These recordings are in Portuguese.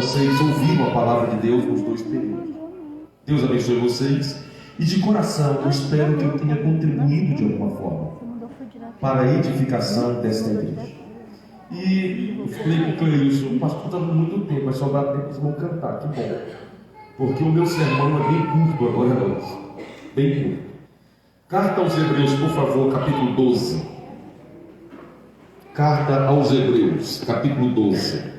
vocês ouviram a palavra de Deus nos dois períodos. Deus abençoe vocês. E de coração, eu espero que eu tenha contribuído de alguma forma para a edificação desta igreja. E eu falei com o Cleilson, o pastor está dando muito tempo, vai sobrar tempo, eles vão cantar, que bom. Porque o meu sermão é bem curto agora à noite. Bem curto. Carta aos Hebreus, por favor, capítulo 12. Carta aos Hebreus, capítulo 12.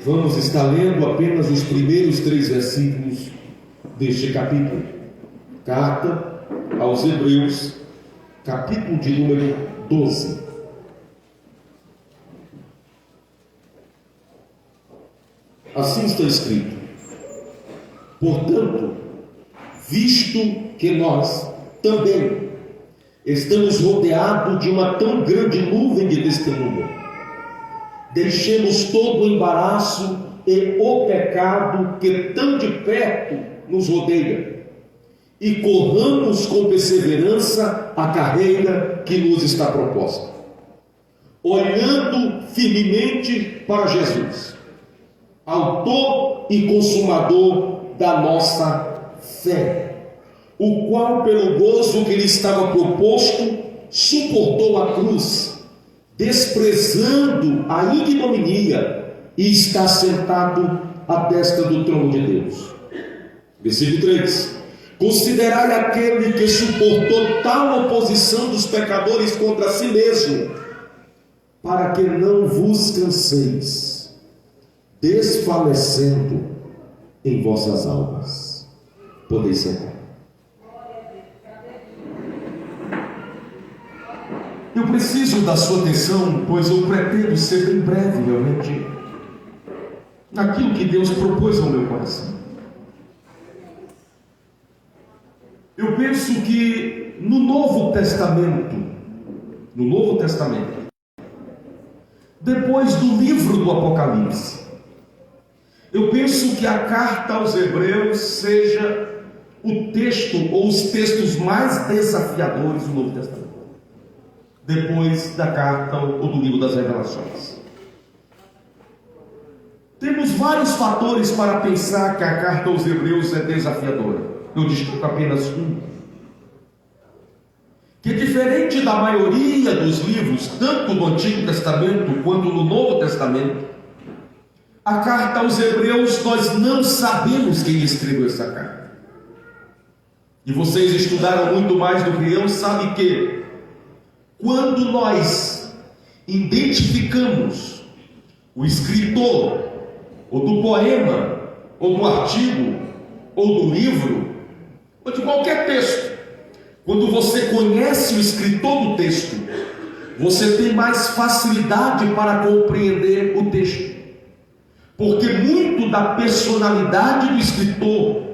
Vamos estar lendo apenas os primeiros 3 versículos deste capítulo. Carta aos Hebreus, capítulo de número 12. Assim está escrito: portanto, visto que nós também estamos rodeados de uma tão grande nuvem de testemunha, deixemos todo o embaraço e o pecado que tão de perto nos rodeia, e corramos com perseverança a carreira que nos está proposta, olhando firmemente para Jesus, autor e consumador da nossa fé, o qual, pelo gozo que lhe estava proposto, suportou a cruz, desprezando a ignominia, e está sentado à destra do trono de Deus. Versículo 3: considerai aquele que suportou tal oposição dos pecadores contra si mesmo, para que não vos canseis, desfalecendo em vossas almas. Podeis sentar. Eu preciso da sua atenção, pois eu pretendo ser bem breve, realmente, naquilo que Deus propôs ao meu coração. Eu penso que no Novo Testamento, depois do livro do Apocalipse, eu penso que a carta aos Hebreus seja o texto ou os textos mais desafiadores do Novo Testamento, depois da carta ou do livro das Revelações. Temos vários fatores para pensar que a carta aos Hebreus é desafiadora. Eu destaco apenas um, que diferente da maioria dos livros, tanto do Antigo Testamento quanto do Novo Testamento, a carta aos Hebreus, nós não sabemos quem escreveu essa carta. E vocês estudaram muito mais do que eu, sabem que quando nós identificamos o escritor, ou do poema, ou do artigo, ou do livro, ou de qualquer texto, quando você conhece o escritor do texto, você tem mais facilidade para compreender o texto, porque muito da personalidade do escritor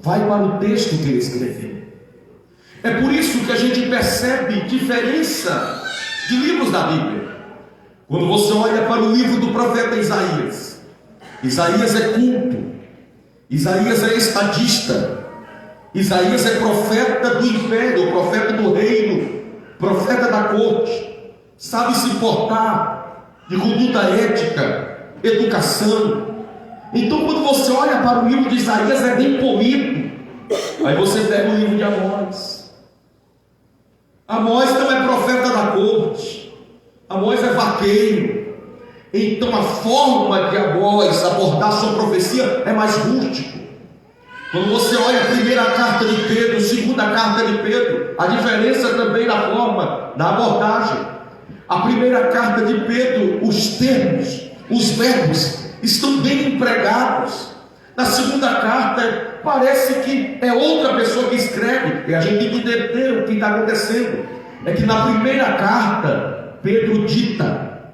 vai para o texto que ele escreveu. É por isso que a gente percebe diferença de livros da Bíblia. Quando você olha para o livro do profeta Isaías, Isaías é culto, Isaías é estadista, Isaías é profeta do império, profeta do reino, profeta da corte, sabe se portar, de conduta ética, educação. Então quando você olha para o livro de Isaías, é bem polido. Aí você pega o livro de Amós. Amós não é profeta da corte, Amós é vaqueiro. Então a forma de Amós abordar sua profecia é mais rústico. Quando você olha a primeira carta de Pedro, segunda carta de Pedro, a diferença também na forma, na abordagem. A primeira carta de Pedro, os termos, os verbos estão bem empregados. Na segunda carta, parece que é outra pessoa que escreve, e a gente tem que entender o que está acontecendo. É que na primeira carta, Pedro dita,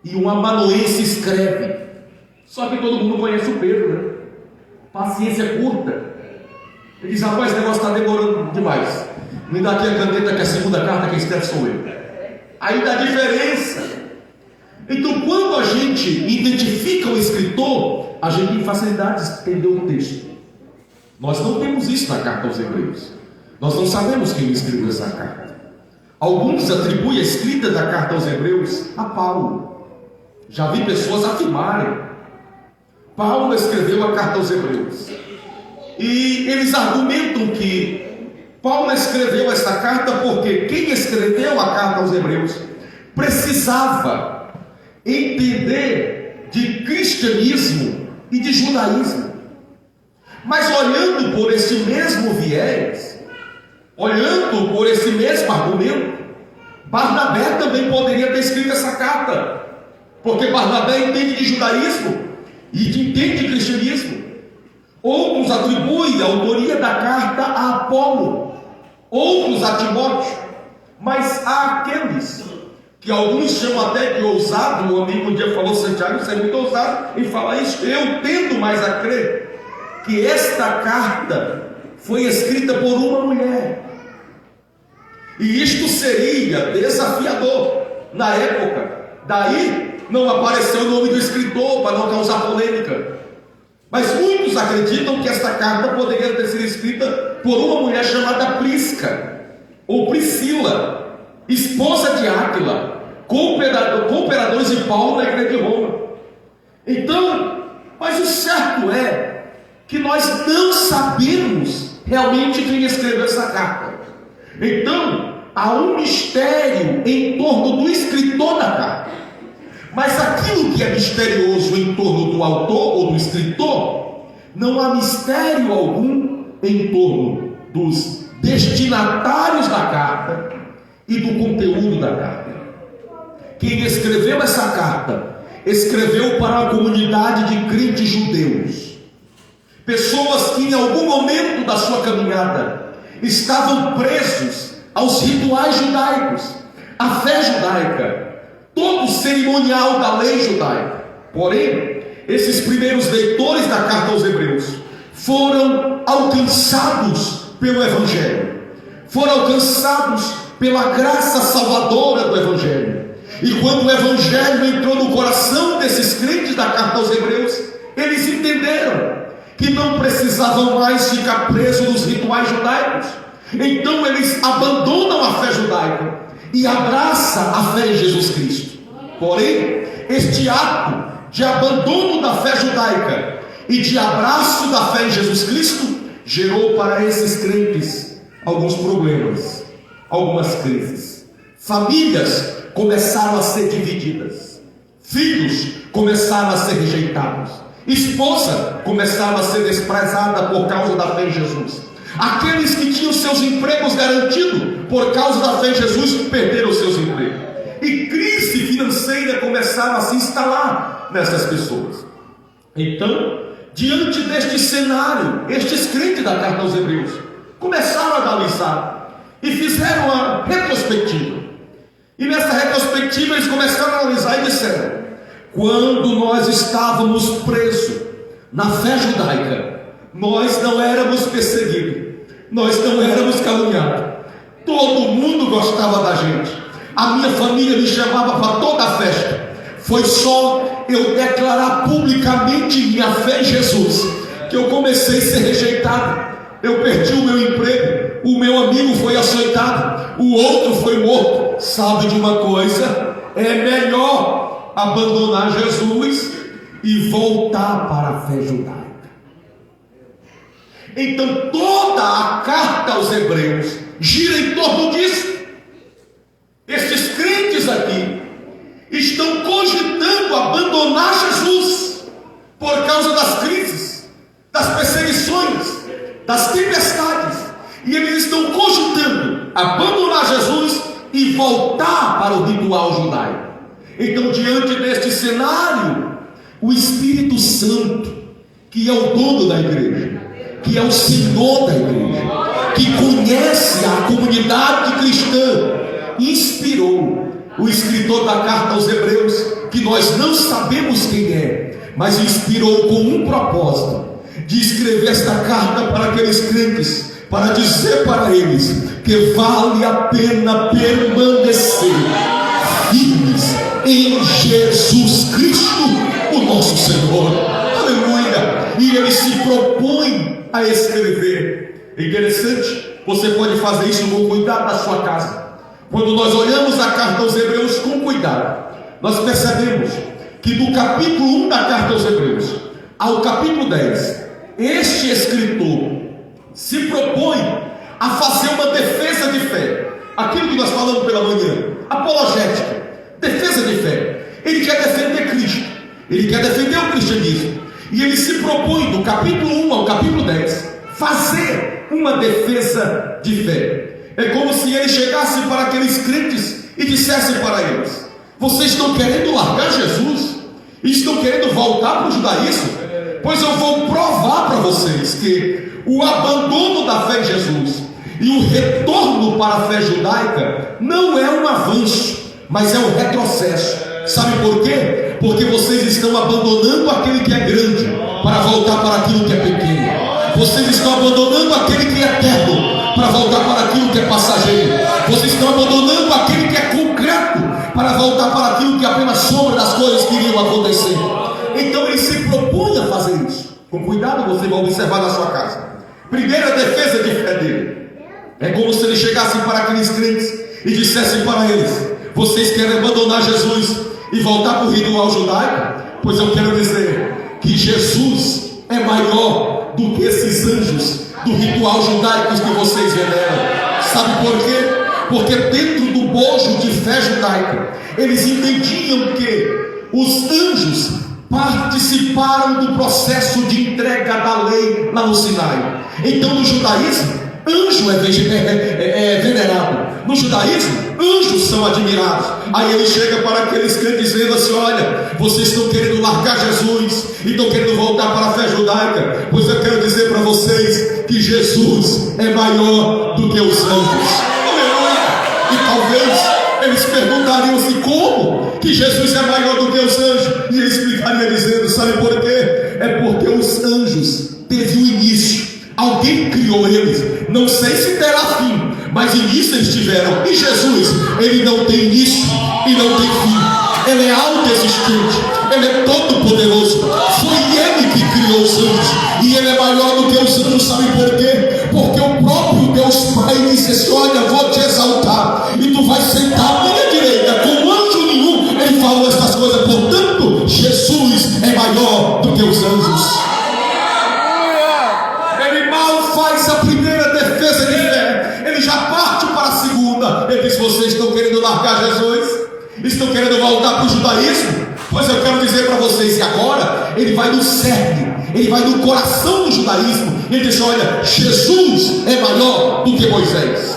e um amanuense escreve. Só que todo mundo conhece o Pedro, né? Paciência curta. Ele diz: rapaz, esse negócio está demorando demais. Me dá aqui a caneta, que a segunda carta quem escreve sou eu. Aí dá diferença. Então, quando a gente identifica o escritor, a gente tem facilidade de entender o texto. Nós não temos isso na carta aos Hebreus. Nós não sabemos quem escreveu essa carta. Alguns atribuem a escrita da carta aos Hebreus a Paulo. Já vi pessoas afirmarem: Paulo escreveu a carta aos Hebreus. E eles argumentam que Paulo escreveu essa carta porque quem escreveu a carta aos Hebreus precisava entender de cristianismo e de judaísmo. Mas olhando por esse mesmo viés, olhando por esse mesmo argumento, Barnabé também poderia ter escrito essa carta, porque Barnabé entende de judaísmo e entende de cristianismo. Outros atribuem a autoria da carta a Apolo, outros a Timóteo, mas há aqueles que alguns chamam até de ousado. Um amigo um dia falou: Santiago, você é muito ousado em falar isso. Eu tendo mais a crer que esta carta foi escrita por uma mulher, e isto seria desafiador na época. Daí não apareceu o nome do escritor para não causar polêmica. Mas muitos acreditam que esta carta poderia ter sido escrita por uma mulher chamada Prisca, ou Priscila, esposa de Áquila, cooperadores de Paulo na igreja de Roma. Então, mas o certo é que nós não sabemos realmente quem escreveu essa carta. Então, há um mistério em torno do escritor da carta. Mas aquilo que é misterioso em torno do autor ou do escritor, não há mistério algum em torno dos destinatários da carta e do conteúdo da carta. Quem escreveu essa carta, escreveu para a comunidade de crentes judeus, pessoas que em algum momento da sua caminhada estavam presos aos rituais judaicos, à fé judaica, todo o cerimonial da lei judaica. Porém, esses primeiros leitores da carta aos Hebreus foram alcançados pelo Evangelho, foram alcançados pela graça salvadora do Evangelho. E quando o Evangelho entrou no coração desses crentes da carta aos Hebreus, eles entenderam que não precisavam mais ficar presos nos rituais judaicos. Então eles abandonam a fé judaica e abraçam a fé em Jesus Cristo. Porém, este ato de abandono da fé judaica e de abraço da fé em Jesus Cristo gerou para esses crentes alguns problemas, algumas crises. Famílias começaram a ser divididas, filhos começaram a ser rejeitados, esposa começaram a ser desprezada por causa da fé em Jesus. Aqueles que tinham seus empregos garantidos por causa da fé em Jesus perderam seus empregos, e crise financeira começaram a se instalar nessas pessoas. Então, diante deste cenário, estes crentes da carta aos Hebreus começaram a analisar e fizeram uma retrospectiva. E nessa retrospectiva eles começaram a analisar e disseram: quando nós estávamos presos na fé judaica, nós não éramos perseguidos, nós não éramos caluniados, todo mundo gostava da gente, a minha família me chamava para toda a festa. Foi só eu declarar publicamente minha fé em Jesus que eu comecei a ser rejeitado. Eu perdi o meu emprego, o meu amigo foi açoitado, o outro foi morto. Sabe de uma coisa? É melhor abandonar Jesus e voltar para a fé judaica. Então toda a carta aos Hebreus gira em torno disso. Estes crentes aqui estão cogitando abandonar Jesus por causa das crises, das perseguições, das tempestades, e eles estão cogitando abandonar Jesus e voltar para o ritual judaico. Então, diante deste cenário, o Espírito Santo, que é o dono da igreja, que é o Senhor da igreja, que conhece a comunidade cristã, inspirou o escritor da carta aos Hebreus, que nós não sabemos quem é, mas inspirou com um propósito, de escrever esta carta para aqueles crentes, para dizer para eles que vale a pena permanecer firmes em Jesus Cristo, o nosso Senhor. Aleluia! E ele se propõe a escrever. É interessante, você pode fazer isso com cuidado na sua casa, Quando nós olhamos a carta aos Hebreus com cuidado, nós percebemos que do capítulo 1 da carta aos Hebreus ao capítulo 10, este escritor se propõe a fazer uma defesa de fé. Aquilo que nós falamos pela manhã, apologética, defesa de fé. Ele quer defender Cristo, ele quer defender o cristianismo, e ele se propõe do capítulo 1 ao capítulo 10 fazer uma defesa de fé. É como se ele chegasse para aqueles crentes e dissesse para eles: vocês estão querendo largar Jesus? E estão querendo voltar para o judaísmo? Pois eu vou provar para vocês que o abandono da fé em Jesus e o retorno para a fé judaica não é um avanço, mas é um retrocesso. Sabe por quê? Porque vocês estão abandonando aquele que é grande para voltar para aquilo que é pequeno. Vocês estão abandonando aquele que é eterno para voltar para aquilo que é passageiro. Vocês estão abandonando aquele que é concreto para voltar para aquilo que é apenas sombra das coisas que iriam acontecer. Então ele se propõe a fazer isso. Com cuidado, você vai observar na sua casa. Primeira defesa de fé dele é como se ele chegasse para aqueles crentes e dissesse para eles: vocês querem abandonar Jesus e voltar para o ritual judaico? Pois eu quero dizer que Jesus é maior do que esses anjos do ritual judaico que vocês veneram. Sabe por quê? Porque dentro do bojo de fé judaica, eles entendiam que os anjos participaram do processo de entrega da lei lá no Sinai. Então no judaísmo, anjo é venerado. No judaísmo, anjos são admirados. Aí ele chega para aqueles crentes dizendo assim: olha, vocês estão querendo largar Jesus e estão querendo voltar para a fé judaica. Pois eu quero dizer para vocês que Jesus é maior do que os anjos. Aleluia! E talvez eles perguntariam assim: como que Jesus é maior do que os anjos? E ele explicaria dizendo: sabe por quê? É porque os anjos teve um início. Alguém criou eles, não sei se terá fim, mas início eles tiveram. E Jesus, ele não tem início e não tem fim. Ele é autoexistente, ele é todo poderoso. Foi ele que criou os anjos, e ele é maior do que os anjos. Sabe por quê? Porque o próprio Deus Pai disse assim: olha, vou te exaltar e tu vais sentar à minha direita. Com anjo nenhum ele falou estas coisas. Portanto, Jesus é maior do que os anjos. Faz a primeira defesa de fé, ele já parte para a segunda. Ele diz: vocês estão querendo largar Jesus? Estão querendo voltar para o judaísmo? Pois eu quero dizer para vocês que agora ele vai no cerne, ele vai no coração do judaísmo. Ele diz: olha, Jesus é maior do que Moisés.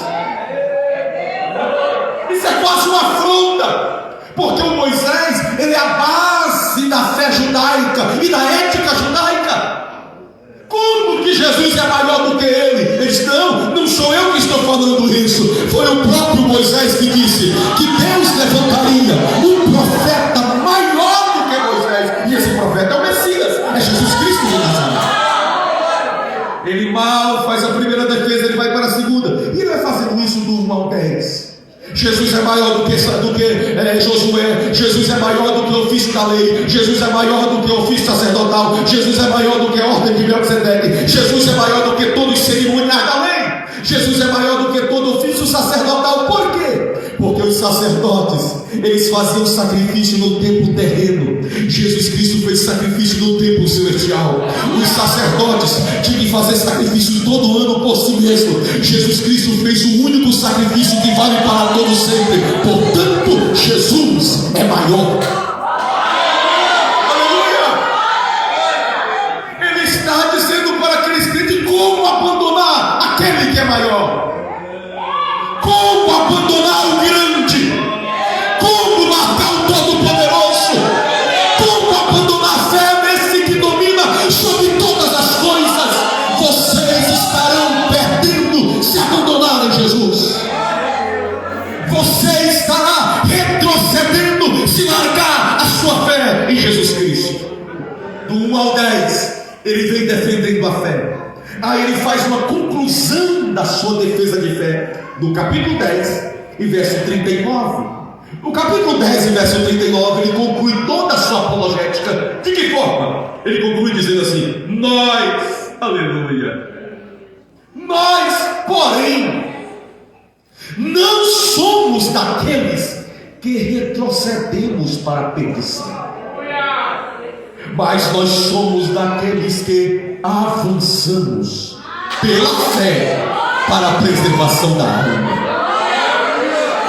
Isso é quase uma afronta, porque o Moisés, ele é a base da fé judaica e da ética judaica. Como que Jesus é maior do que ele? Ele diz: não sou eu que estou falando isso. Foi o próprio Moisés que disse que Deus levantaria um profeta maior do que Moisés. E esse profeta é o Messias, é Jesus Cristo de Nazaré. Ele mal faz a primeira defesa, ele vai para a segunda. E ele vai fazendo isso do 1 ao 10. Jesus é maior do que Josué. Jesus é maior do que o ofício da lei. Jesus é maior do que o ofício sacerdotal. Jesus é maior do que a ordem de Melquisedeque. Jesus é maior do que todos os cerimoniais da lei. Jesus é maior do que todo ofício sacerdotal. Por quê? Porque os sacerdotes, eles faziam sacrifício no tempo terreno. Jesus Cristo fez sacrifício no tempo celestial. Os sacerdotes tinham que fazer sacrifício todo ano por si mesmo. Jesus Cristo fez o único sacrifício que vale para todo sempre. Portanto, Jesus é maior. Aleluia! Ele está dizendo para aqueles crentes como abandonar aquele que é maior. Como abandonar o grande? Como largar o Todo-Poderoso? Como abandonar a fé nesse que domina sobre todas as coisas? Vocês estarão perdendo se abandonarem Jesus. Você estará retrocedendo se largar a sua fé em Jesus Cristo. Do 1 ao 10, ele vem defendendo a fé. Aí ele faz uma conclusão da sua defesa de fé, do capítulo 10 e verso 39. No capítulo 10 e verso 39, ele conclui toda a sua apologética. De que forma? Ele conclui dizendo assim: nós, aleluia, nós, porém, Não somos daqueles que retrocedemos para a perdição, mas nós somos daqueles que avançamos pela fé para a preservação da alma.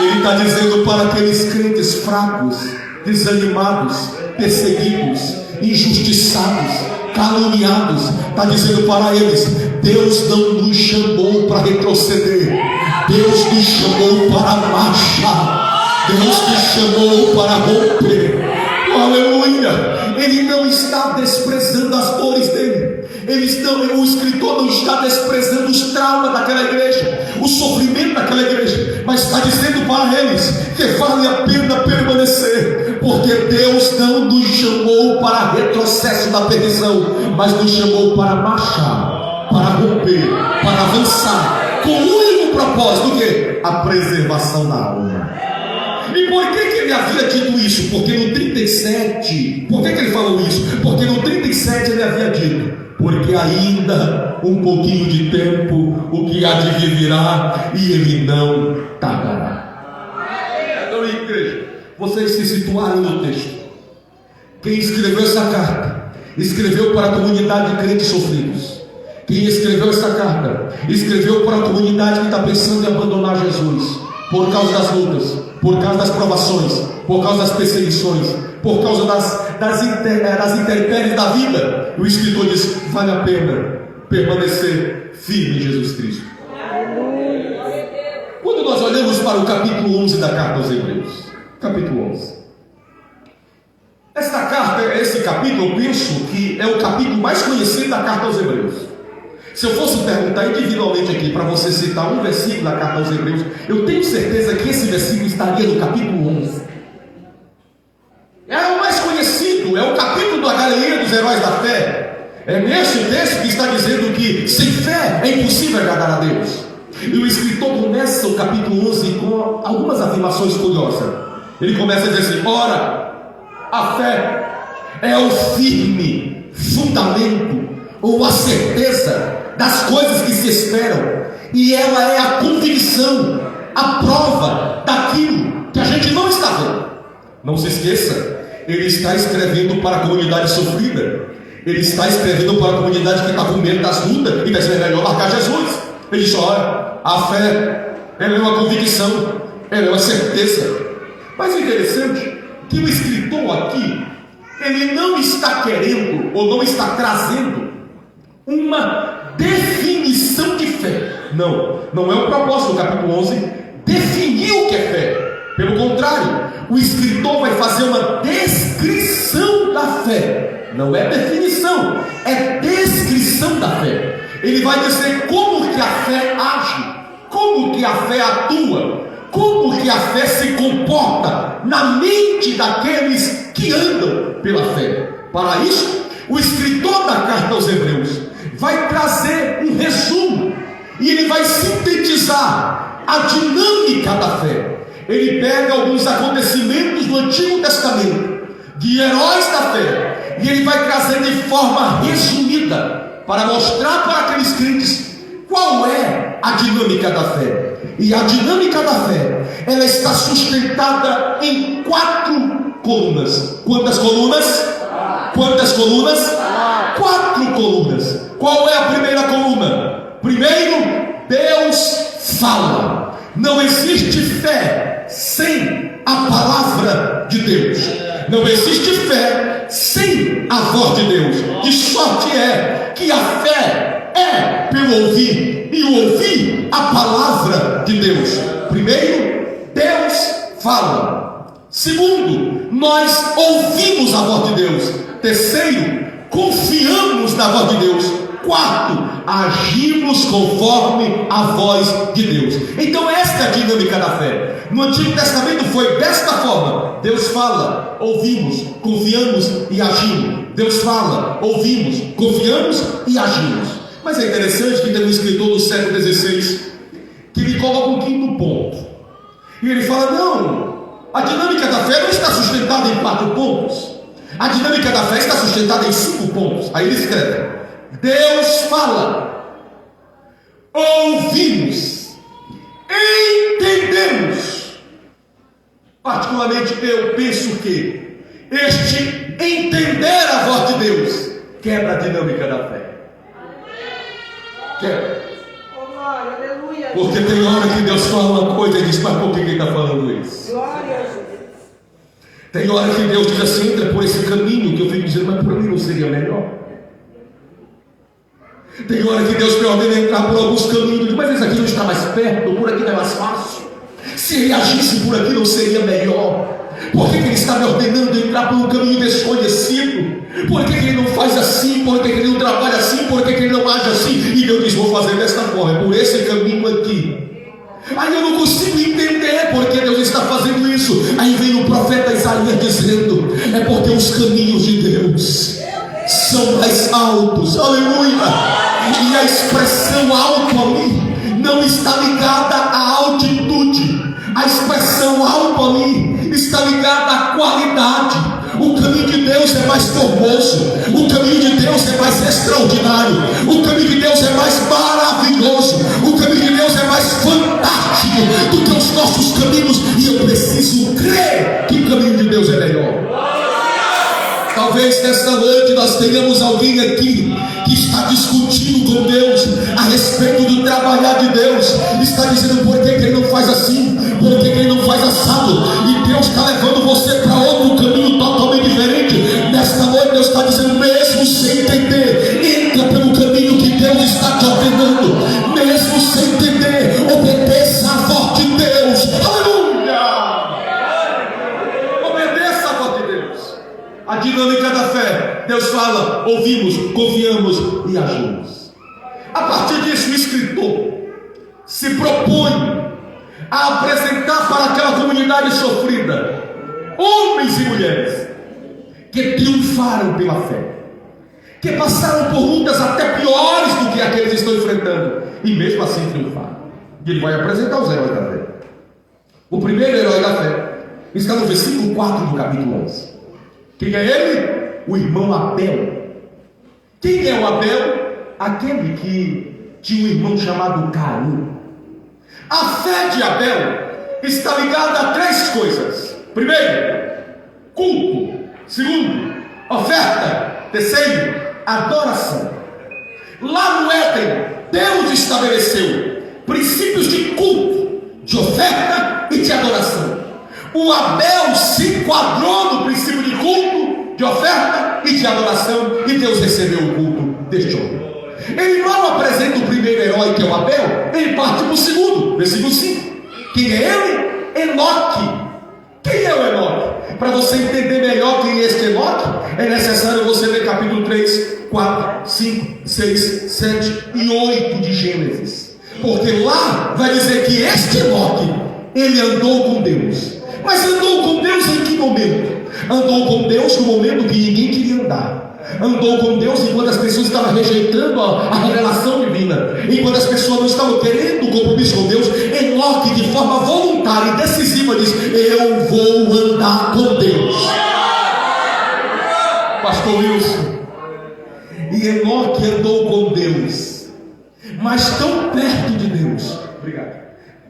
Ele está dizendo para aqueles crentes fracos, desanimados, perseguidos, injustiçados, caluniados, está dizendo para eles: Deus não nos chamou para retroceder, Deus nos chamou para marchar, Deus nos chamou para romper. Aleluia! Ele não está desprezando as dores dele. O escritor não está desprezando os traumas daquela igreja, o sofrimento daquela igreja, mas está dizendo para eles que vale a pena permanecer, porque Deus não nos chamou para retrocesso da perdição, mas nos chamou para marchar, para romper, para avançar, com o único propósito que a preservação da alma. E por que ele havia dito isso? Porque no 37, por que ele falou isso? Porque no 37 ele havia dito: porque ainda um pouquinho de tempo, o que há de vir virá, e ele não tardará. Então, igreja, vocês se situaram no texto. Quem escreveu essa carta, escreveu para a comunidade de crentes sofridos. Quem escreveu essa carta, escreveu para a comunidade que está pensando em abandonar Jesus, por causa das lutas, por causa das provações, por causa das perseguições, por causa das intempéries da vida. O escritor diz: vale a pena permanecer firme em Jesus Cristo. Quando nós olhamos para o capítulo 11 da carta aos Hebreus, capítulo 11, esta carta, esse capítulo, eu penso que é o capítulo mais conhecido da carta aos Hebreus. Se eu fosse perguntar individualmente aqui para você citar um versículo da carta aos Hebreus, eu tenho certeza que esse versículo estaria no capítulo 11. É o mais conhecido, é o capítulo da galeria dos heróis da fé. É neste texto que está dizendo que sem fé é impossível agradar a Deus. E o escritor começa o capítulo 11 com algumas afirmações curiosas. Ele começa a dizer assim: ora, a fé é o firme fundamento ou a certeza das coisas que se esperam, e ela é a convicção, a prova daquilo que a gente não está vendo. Não se esqueça, ele está escrevendo para a comunidade sofrida, ele está escrevendo para a comunidade que está com medo das lutas e está dizendo: é melhor largar Jesus. Ele diz: olha, a fé, ela é uma convicção, ela é uma certeza. Mas é interessante que o escritor aqui, ele não está querendo ou não está trazendo uma definição de fé. Não é o propósito do capítulo 11 definir o que é fé. Pelo contrário, o escritor vai fazer uma descrição da fé. Não é definição, é descrição da fé. Ele vai dizer como que a fé age, como que a fé atua, como que a fé se comporta na mente daqueles que andam pela fé. Para isso, o escritor da carta aos Hebreus vai trazer um resumo, e ele vai sintetizar a dinâmica da fé. Ele pega alguns acontecimentos do Antigo Testamento, de heróis da fé, e ele vai trazer de forma resumida, para mostrar para aqueles crentes qual é a dinâmica da fé. E a dinâmica da fé, ela está sustentada em 4 colunas. Quantas colunas? Quantas colunas? 4 colunas. Qual é a primeira coluna? Primeiro, Deus fala. Não existe fé sem a palavra de Deus. Não existe fé sem a voz de Deus. De sorte é que a fé é pelo ouvir, e o ouvir a palavra de Deus. Primeiro, Deus fala. Segundo, nós ouvimos a voz de Deus. Terceiro, confiamos na voz de Deus. Quarto, agimos conforme a voz de Deus. Então esta é a dinâmica da fé. No Antigo Testamento foi desta forma: Deus fala, ouvimos, confiamos e agimos. Deus fala, ouvimos, confiamos e agimos. Mas é interessante que tem um escritor do século XVI que ele coloca um quinto ponto, e ele fala: não, a dinâmica da fé não está sustentada em 4 pontos. A dinâmica da fé está sustentada em 5 pontos. Aí ele escreve: Deus fala, ouvimos, entendemos. Particularmente eu penso que este entender a voz de Deus quebra a dinâmica da fé. Quebra. Porque tem hora que Deus fala uma coisa e diz: mas por que ele está falando isso? Tem hora que Deus diz assim: entra por esse caminho, que eu fico dizendo: mas por mim não seria melhor? Tem hora que Deus me ordena entrar por alguns caminhos, mas esse aqui não está mais perto, por aqui não é mais fácil. Se ele agisse por aqui não seria melhor? Por que ele está me ordenando entrar por um caminho desconhecido? Por que ele não faz assim? Por que ele não trabalha assim? Por que ele não age assim? E Deus diz: vou fazer desta forma, é por esse caminho aqui. Aí eu não consigo entender porque Deus está fazendo isso. Aí vem o profeta Isaías dizendo: é porque os caminhos de Deus são mais altos. Aleluia! E a expressão alto ali não está ligada à altitude. A expressão alto ali está ligada à qualidade. O caminho de Deus é mais formoso. O caminho de Deus é mais extraordinário. O caminho de Deus é mais maravilhoso. O caminho de Deus é mais fantástico do que os nossos caminhos. E eu preciso crer que o caminho de Deus é melhor. Talvez nesta noite nós tenhamos alguém aqui que está discutindo com Deus a respeito do trabalhar de Deus. Está dizendo: por que ele não faz assim? Por que ele não faz assado? E Deus está levando você para outro caminho totalmente diferente. Nesta noite Deus está dizendo: mesmo sem entender, entra pelo caminho que Deus está te ordenando. Mesmo sem entender, obedeça a voz de Deus. Aleluia! Obedeça a voz de Deus. A dinâmica da fé: Deus fala, ouvimos, confiamos e agimos. A partir disso, o escritor se propõe a apresentar para aquela comunidade sofrida homens e mulheres que triunfaram pela fé, que passaram por lutas até piores do que aqueles que estão enfrentando, e mesmo assim triunfaram. E ele vai apresentar os heróis da fé. O primeiro herói da fé está no versículo 4 do capítulo 11. Quem é ele? O irmão Abel. Quem é o Abel? Aquele que tinha um irmão chamado Caim. A fé de Abel está ligada a três coisas: primeiro, culto; segundo, oferta; terceiro, adoração. Lá no Éden, Deus estabeleceu princípios de culto, de oferta e de adoração. O Abel se enquadrou no princípio de culto, de oferta e de adoração, e Deus recebeu o culto deste homem. Ele não apresenta o primeiro herói, que é o Abel, ele parte para o segundo, versículo 5. Quem é ele? Enoque. Quem é o Enoque? Para você entender melhor quem é este Enoque, é necessário você ler capítulo 3, 4, 5, 6, 7 e 8 de Gênesis. Porque lá vai dizer que este Enoque, ele andou com Deus. Mas andou com Deus em que momento? Andou com Deus no momento que ninguém queria andar. Andou com Deus enquanto as pessoas estavam rejeitando a revelação divina, enquanto as pessoas não estavam querendo o compromisso com Deus. Enoque, de forma voluntária e decisiva, diz: eu vou andar com Deus. Pastor Wilson. E Enoque andou com Deus, mas tão perto de Deus, obrigado,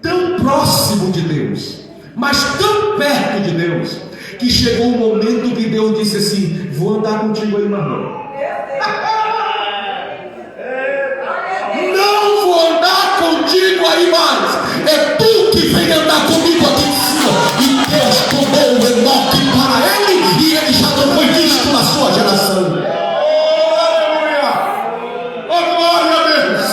tão próximo de Deus, mas tão perto de Deus, que chegou um momento que Deus disse assim: vou andar contigo aí na rua. Não vou andar contigo aí mais. É tu que vem andar comigo aqui em cima. E Deus tomou o Enoque para ele, e ele já não foi visto na sua geração. Aleluia! Oh, glória a Deus!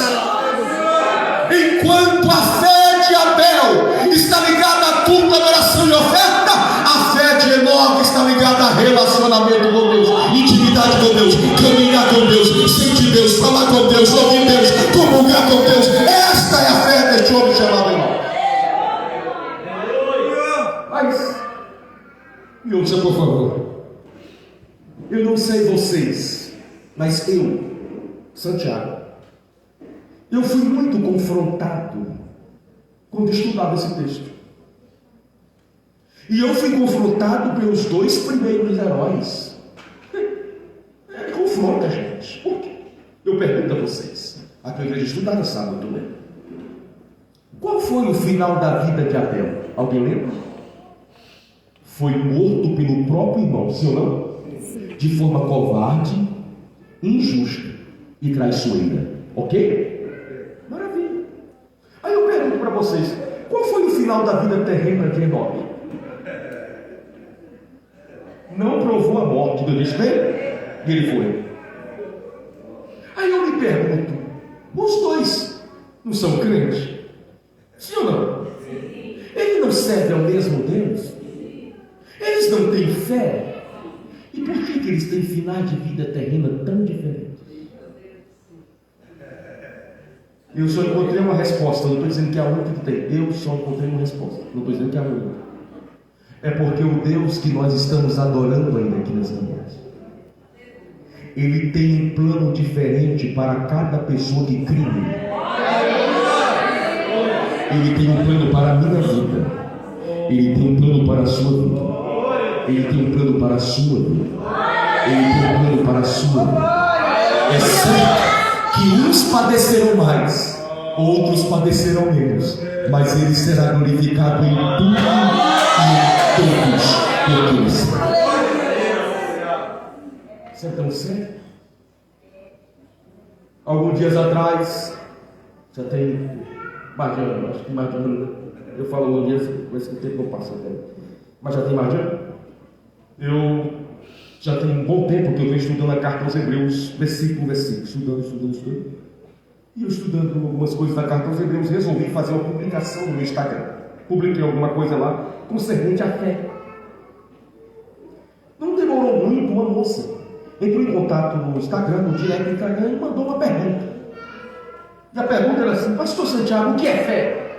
Enquanto a fé de Abel está ligada a culto, adoração e oferta, a fé de Enoque está ligada a relacionamento com Deus, intimidade com Deus, caminhar com Deus, sentir Deus, falar com Deus, ouvir Deus, comungar com Deus. Esta é a fé deste homem chamado Enoque. Mas, me ouça por favor, eu não sei vocês, mas eu, Santiago, eu fui muito confrontado quando estudava esse texto. E eu fui confrontado pelos dois primeiros heróis. Confronta, gente. Por quê? Eu pergunto a vocês. A tua igreja estudada sábado, né? Qual foi o final da vida de Abel? Alguém lembra? Foi morto pelo próprio irmão, sim ou não? De forma covarde, injusta e traiçoeira. Ok? Maravilha. Aí eu pergunto para vocês, qual foi o final da vida terrena de Enoque? Não provou a morte do Deus dele, e ele foi. Aí eu me pergunto, os dois não são crentes? Sim ou não? Ele não serve ao mesmo Deus? Eles não têm fé? E por que eles têm finais de vida terrena tão diferentes? Eu só encontrei uma resposta. Não estou dizendo que é a única que tem. Eu só encontrei uma resposta. Não estou dizendo que é a única. É porque o Deus que nós estamos adorando ainda aqui nessa noite, Ele tem um plano diferente para cada pessoa que crê. Ele tem um plano para a minha vida. Ele tem um plano para a sua vida. Ele tem um plano para a sua vida. Ele tem um plano para a sua vida. É certo que uns padecerão mais, outros padecerão menos, mas Ele será glorificado em tudo e em todos aqueles. Isso é tão sério? Alguns dias atrás, já tem mais de ano, acho que mais de ano, eu falo alguns dias, mas que o tempo não passa até. Mas já tem mais de ano. Eu já tenho um bom tempo que eu venho estudando a carta aos Hebreus, versículo por versículo, estudando. E eu estudando algumas coisas da carta aos Hebreus, resolvi fazer uma publicação no meu Instagram. Publiquei alguma coisa lá concernente à fé. Não demorou muito, uma moça entrou em contato no Instagram, no direct do Instagram, e mandou uma pergunta. E a pergunta era assim: Pastor Santiago, o que é fé?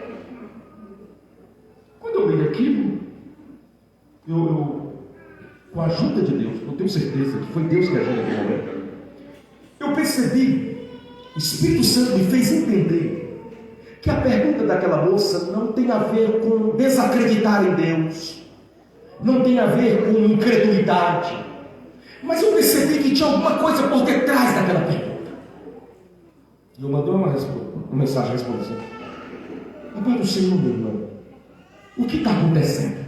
Quando eu li aquilo, eu com a ajuda de Deus, eu tenho certeza que foi Deus que agiu naquele momento, eu percebi, o Espírito Santo me fez entender que a pergunta daquela moça não tem a ver com desacreditar em Deus, não tem a ver com incredulidade, mas eu percebi que tinha alguma coisa por detrás daquela pergunta. E eu mandei uma mensagem respondendo: Pai do Senhor, meu irmão, o que está acontecendo?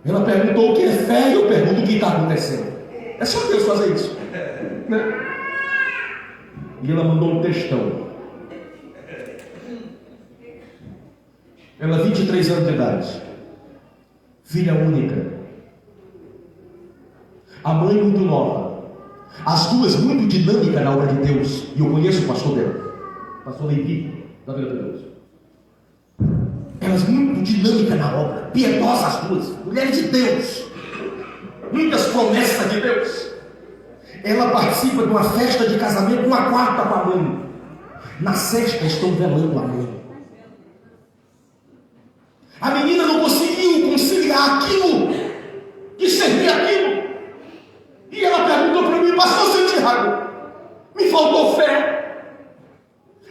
Ela perguntou o que é fé, e eu pergunto o que está acontecendo. É só Deus fazer isso, né? E ela mandou um textão. Ela, 23 anos de idade, filha única, a mãe muito nova, as duas muito dinâmicas na obra de Deus. E eu conheço o pastor dela, pastor Levi, da Vila de Deus. Elas muito dinâmicas na obra, piedosas as duas, mulheres de Deus, muitas promessas de Deus. Ela participa de uma festa de casamento, uma quarta com a mãe. Na sexta estão velando a mãe. A menina não conseguiu conciliar aquilo, discernir aquilo. E ela perguntou para mim: Pastor Santiago, me faltou fé.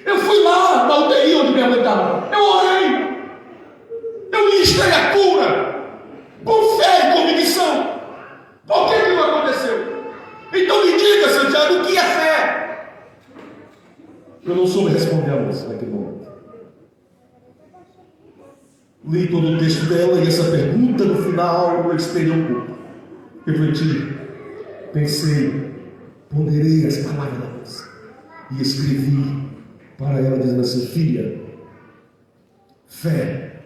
Eu fui lá na UTI onde minha mãe estava, eu orei, eu ministrei a cura, com fé e convicção. Por que não aconteceu? Então me diga, Santiago, o que é fé? Eu não soube responder a moça naquele momento. Li todo o texto dela e essa pergunta no final eu esperei um pouco. Refleti, pensei, ponderei as palavras da moça e escrevi para ela dizendo assim: filha, fé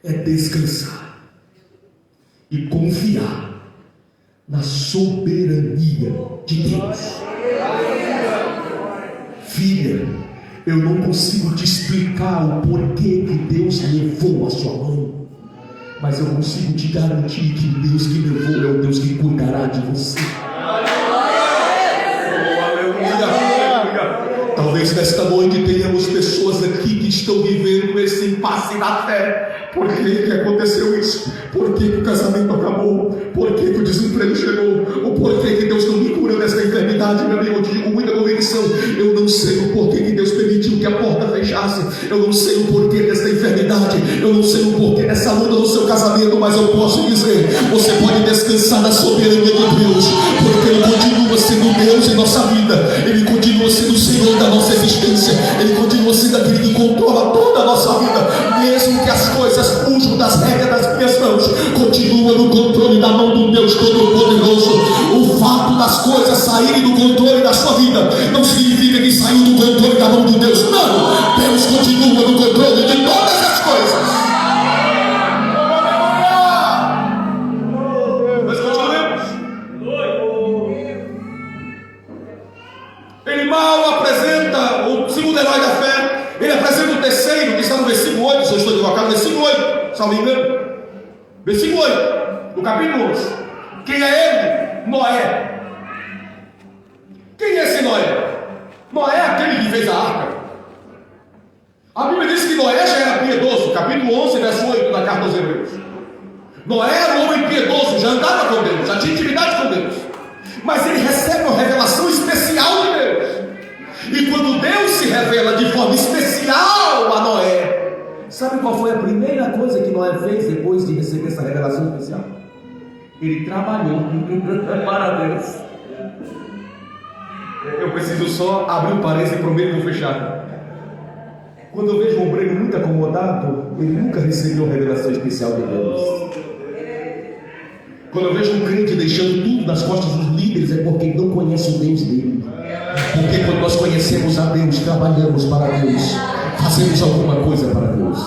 é descansar e confiar na soberania de Deus. Filha, eu não consigo te explicar o porquê que Deus levou a sua mãe, mas eu consigo te garantir que o Deus que levou é o Deus que cuidará de você. Talvez nesta noite tenhamos pessoas aqui que estão vivendo esse impasse na fé. Por que aconteceu isso? Por que o casamento acabou? Por que o desemprego chegou? O porquê que Deus não me cura desta enfermidade? Meu amigo, eu digo com muita convicção: eu não sei o porquê que Deus permitiu que a porta fechasse. Eu não sei o porquê desta enfermidade. Eu não sei o porquê dessa luta no seu casamento. Mas eu posso dizer: você pode descansar na soberania de Deus, porque Ele continua sendo Deus em nossa vida. Ele continua sendo o Senhor da nossa existência. Ele continua sendo no controle da mão do Deus Todo-Poderoso. O fato das coisas saírem do controle da sua vida não significa que saiu do controle da mão de Deus. Não, Deus continua no controle de todas as coisas. Nós continuemos. Ele mal apresenta o segundo herói da fé. Ele apresenta o terceiro, que está no versículo 8. Se eu estou equivocado, versículo 8, se não me engano. Versículo 8, do capítulo 11. Quem é ele? Noé. Quem é esse Noé? Noé é aquele que fez a arca. A Bíblia diz que Noé já era piedoso. Capítulo 11, verso 8 da carta aos Hebreus. Noé era um homem piedoso, já andava com Deus, já tinha intimidade com Deus. Mas ele recebe uma revelação especial de Deus. E quando Deus se revela de forma especial a Noé, sabe qual foi a primeira coisa que Noé fez depois de receber essa revelação especial? Ele trabalhou para Deus. Eu preciso só abrir um parênteses e prometo não fechar. Quando eu vejo um obreiro muito acomodado, ele nunca recebeu a revelação especial de Deus. Quando eu vejo um crente deixando tudo nas costas dos líderes, é porque ele não conhece o Deus dele. Porque quando nós conhecemos a Deus, trabalhamos para Deus, fazemos alguma coisa para Deus.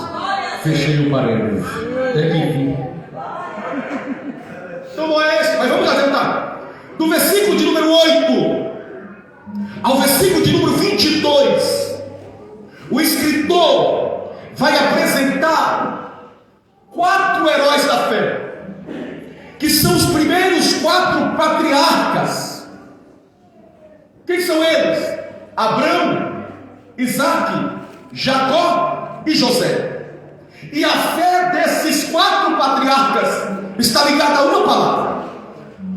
Fechei o parênteses. Até que enfim. Então não é esse, mas vamos tentar. Do versículo de número 8 ao versículo de número 22, o escritor vai apresentar 4 heróis da fé, que são os primeiros 4 patriarcas. Quem são eles? Abraão, Isaque, Jacó e José. E a fé desses 4 patriarcas está ligada a uma palavra: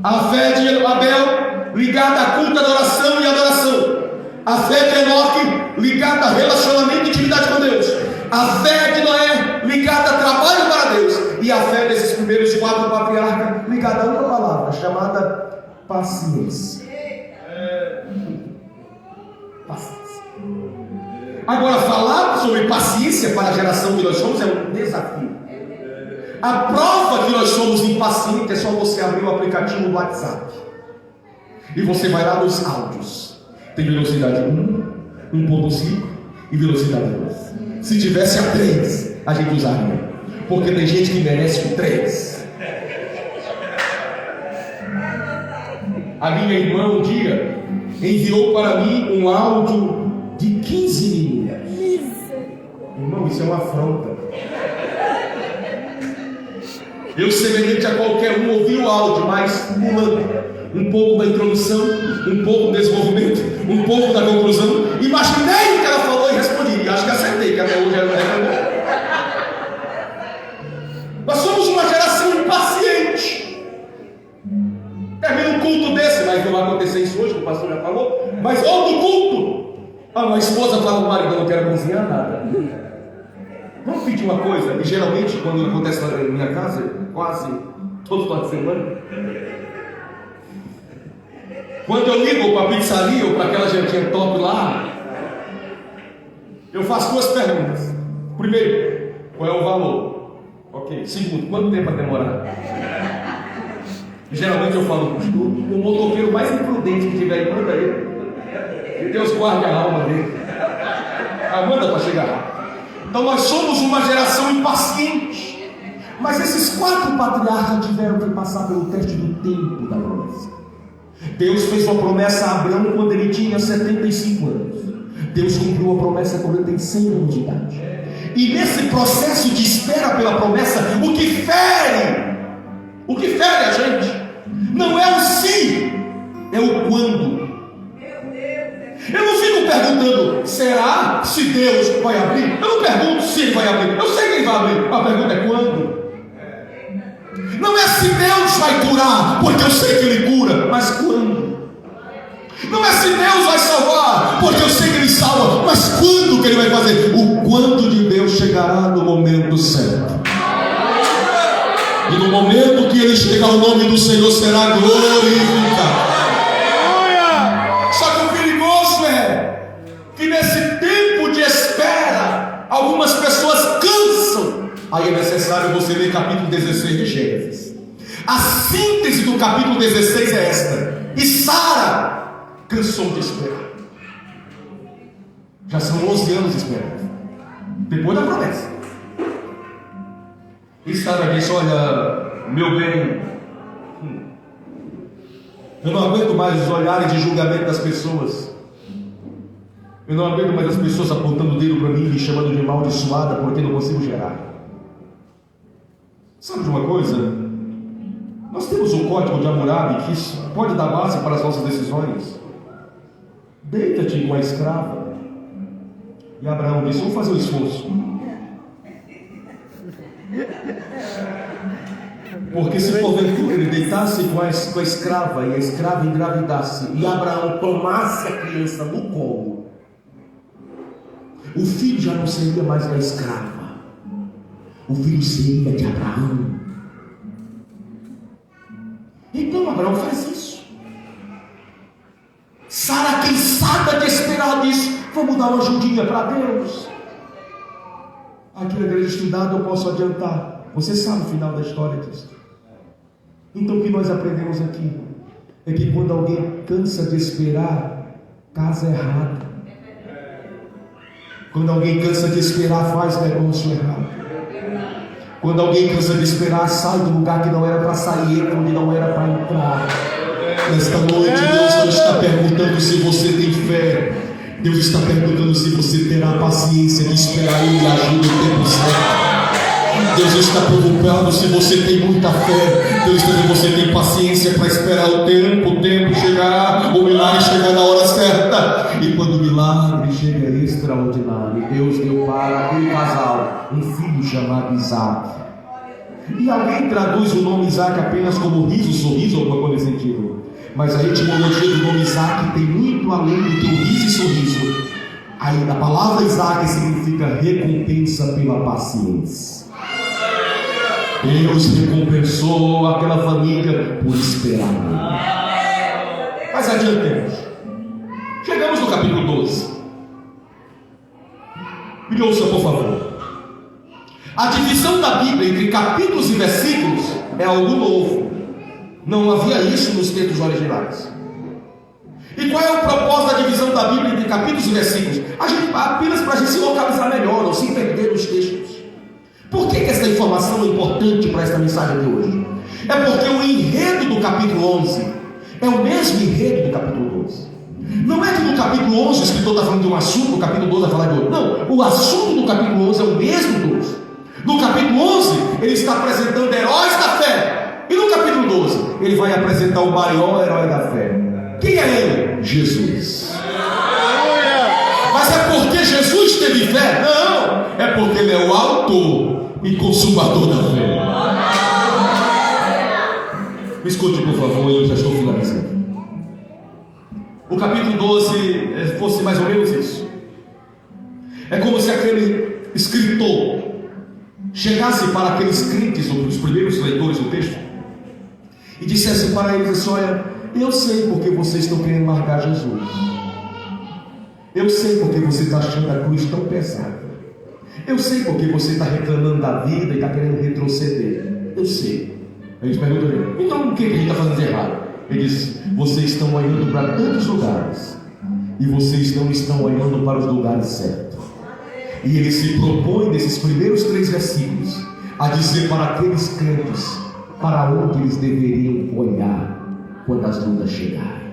a fé de Abel, ligada a culto, adoração e adoração; a fé de Enoque, ligada a relacionamento e intimidade com Deus; a fé de Noé, ligada a trabalho para Deus; e a fé desses primeiros 4 patriarcas, ligada a uma palavra chamada paciência. Paciência. Agora, falar sobre paciência para a geração que nós somos é um desafio. A prova que nós somos impacientes é só você abrir o aplicativo do WhatsApp e você vai lá nos áudios. Tem velocidade 1, 1.5 e velocidade 2. Se tivesse a 3, a gente usaria, porque tem gente que merece o 3. A minha irmã um dia enviou para mim um áudio de 15 minutos. Irmão, isso é uma afronta. Eu, semelhante a qualquer um, ouvi o áudio, mas pulando um pouco da introdução, um pouco do desenvolvimento, um pouco da conclusão. Imaginei o que ela falou e respondi. Acho que acertei, que até hoje ela não respondeu. Nós somos uma geração impaciente. Termina um culto desse, mas não vai acontecer isso hoje, que o pastor já falou. Mas outro culto, uma esposa fala ao marido: eu não quero cozinhar nada. Vamos pedir uma coisa, e geralmente quando acontece na minha casa, quase todo final de semana, quando eu ligo para a pizzaria ou para aquela jantinha top lá, eu faço 2 perguntas. Primeiro, qual é o valor? Ok. Segundo, quanto tempo vai demorar? Geralmente eu falo: o motoqueiro mais imprudente que tiver aí, manda ele. Que Deus guarde a alma dele. Manda para chegar rápido. Então nós somos uma geração impaciente. Mas esses 4 patriarcas tiveram que passar pelo teste do tempo da promessa. Deus fez uma promessa a Abraão quando ele tinha 75 anos. Deus cumpriu a promessa quando ele tem 100 anos de idade. E nesse processo de espera pela promessa, o que fere a gente não é o se, é o quando. Eu não fico perguntando: será se Deus vai abrir? Eu não pergunto se Ele vai abrir. Eu sei que Ele vai abrir. A pergunta é quando. Não é se Deus vai curar, porque eu sei que Ele cura, mas quando. Não é se Deus vai salvar, porque eu sei que Ele salva, mas quando que Ele vai fazer? O quando de Deus chegará no momento certo. E no momento que Ele chegar, o nome do Senhor será glorificado. Que nesse tempo de espera, algumas pessoas cansam. Aí é necessário você ler capítulo 16 de Gênesis. A síntese do capítulo 16 é esta: e Sara cansou de esperar. Já são 11 anos esperando, depois da promessa. E Sara disse: olha, meu bem, eu não aguento mais os olhares de julgamento das pessoas. Eu não aguento mais as pessoas apontando o dedo para mim, me chamando de amaldiçoada porque não consigo gerar. Sabe de uma coisa? Nós temos o código de Hammurabi que pode dar base para as nossas decisões. Deita-te com a escrava. E Abraão disse: vou fazer o esforço. Porque se porventura ele deitasse com a escrava e a escrava engravidasse e Abraão tomasse a criança no colo, o filho já não seria mais da escrava, o filho seria de Abraão. Então Abraão faz isso. Sara, cansada de esperar, disso: vamos dar uma ajudinha para Deus. Aqui na igreja estudada eu posso adiantar. Você sabe o final da história disso. Então o que nós aprendemos aqui é que quando alguém cansa de esperar, casa errado. Quando alguém cansa de esperar, faz negócio errado. Quando alguém cansa de esperar, sai do lugar que não era para sair, entra onde não era para entrar. Nesta noite Deus não está perguntando se você tem fé. Deus está perguntando se você terá paciência de esperar Ele agir no tempo certo. Deus está preocupado se você tem muita fé. Deus está dizendo: você tem paciência para esperar o tempo chegará, o milagre chegar na hora certa. E quando o milagre chega é extraordinário. Deus deu para aquele casal um filho chamado Isaac. E alguém traduz o nome Isaac apenas como riso, sorriso ou alguma coisa nesse sentido. Mas a etimologia do nome Isaac tem muito além do que o riso e sorriso. Aí a palavra Isaac significa recompensa pela paciência. Deus recompensou aquela família por esperar. Mas adiantemos. Chegamos no capítulo 12. Me ouça, por favor. A divisão da Bíblia entre capítulos e versículos é algo novo. Não havia isso nos textos originais. E qual é o propósito da divisão da Bíblia entre capítulos e versículos? Apenas para a gente se localizar melhor, ou se perder nos textos. Por que essa informação é importante para esta mensagem de hoje? É porque o enredo do capítulo 11 é o mesmo enredo do capítulo 12. Não é que no capítulo 11 o escritor está falando de um assunto, no capítulo 12 vai falar de outro. Não, o assunto do capítulo 11 é o mesmo do 12. No capítulo 11 ele está apresentando heróis da fé. E no capítulo 12 ele vai apresentar o maior herói da fé. Quem é ele? Jesus. Mas é porque Jesus teve fé? Não, é porque ele é o autor e consumador da fé. Me escute, por favor, eu já estou finalizando. O capítulo 12 fosse mais ou menos isso. É como se aquele escritor chegasse para aqueles crentes, os primeiros leitores do texto, e dissesse para eles assim: olha, eu sei porque vocês estão querendo largar Jesus. Eu sei porque você está achando a cruz tão pesada. Eu sei porque você está reclamando da vida e está querendo retroceder. Eu sei. Aí eles perguntam: então o que a gente está fazendo de errado? Ele diz: vocês estão olhando para tantos lugares e vocês não estão olhando para os lugares certos. E ele se propõe nesses primeiros 3 versículos a dizer para aqueles crentes para onde eles deveriam olhar quando as lutas chegarem.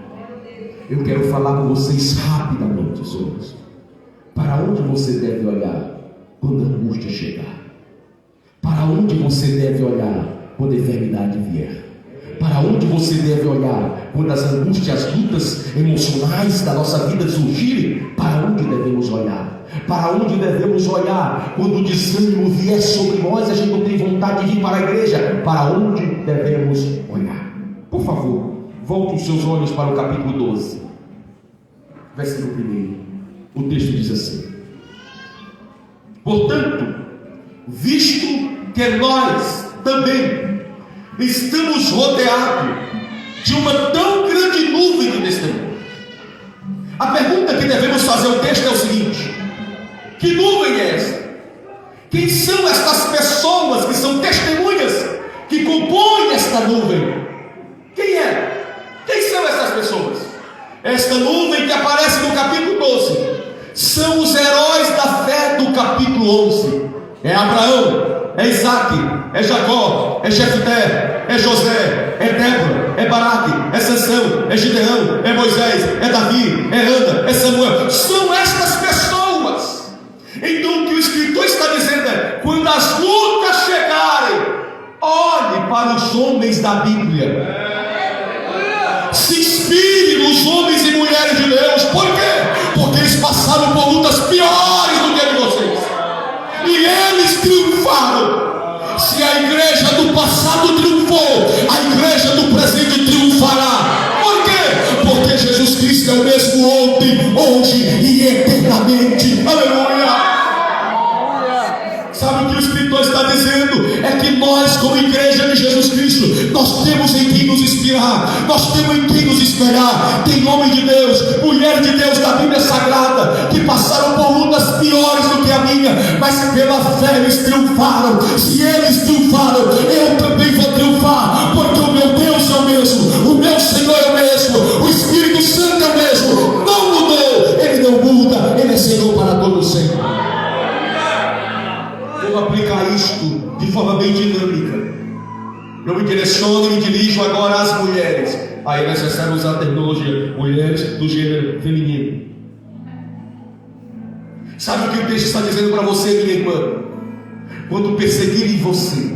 Eu quero falar com vocês rapidamente sobre isso. Para onde você deve olhar quando a angústia chegar? Para onde você deve olhar quando a enfermidade vier? Para onde você deve olhar quando as angústias, as lutas emocionais da nossa vida surgirem? Para onde devemos olhar? Para onde devemos olhar quando o desânimo vier sobre nós e a gente não tem vontade de vir para a igreja? Para onde devemos olhar? Por favor, volte os seus olhos para o capítulo 12, versículo 1. O texto diz assim: portanto, visto que nós também estamos rodeados de uma tão grande nuvem de testemunhas. A pergunta que devemos fazer ao texto é o seguinte: que nuvem é essa? Quem são estas pessoas que são testemunhas que compõem esta nuvem. Quem é? Quem são essas pessoas? Esta nuvem que aparece no capítulo 12 são os heróis da fé do capítulo 11. É Abraão, é Isaac, é Jacó, é Jefté, é José, é Débora, é Baraque, é Sansão, é Gideão, é Moisés, é Davi, é Ana, é Samuel. São estas pessoas. Então o que o escritor está dizendo é: quando as lutas chegarem, olhe para os homens da Bíblia, se inspire nos homens e mulheres de Deus. Por quê? Porque eles passaram por lutas piores do que a de vocês, e eles triunfaram. Se a igreja do passado triunfou, a igreja do presente triunfará. Por quê? Porque Jesus Cristo é o mesmo ontem, hoje e eternamente. Aleluia! Sabe o que o escritor está dizendo? É que nós, como igreja de Jesus Cristo, nós temos em quem nos inspirar, nós temos em quem nos espelhar. Tem homem de Deus, mulher de Deus da Bíblia Sagrada, que passaram por lutas piores do que a minha, mas pela fé eles triunfaram. Se eles triunfaram, eu também vou triunfar, porque o meu Deus é o mesmo, o meu Senhor é o mesmo, o Espírito Santo é o mesmo, não mudou, ele não muda, ele é Senhor para todos sempre. Vou aplicar isto de forma bem dinâmica. Eu me direciono e me dirijo agora às mulheres. Aí é necessário usar a terminologia mulheres do gênero feminino. Sabe o que o texto está dizendo para você, minha irmã? Quando perseguirem você,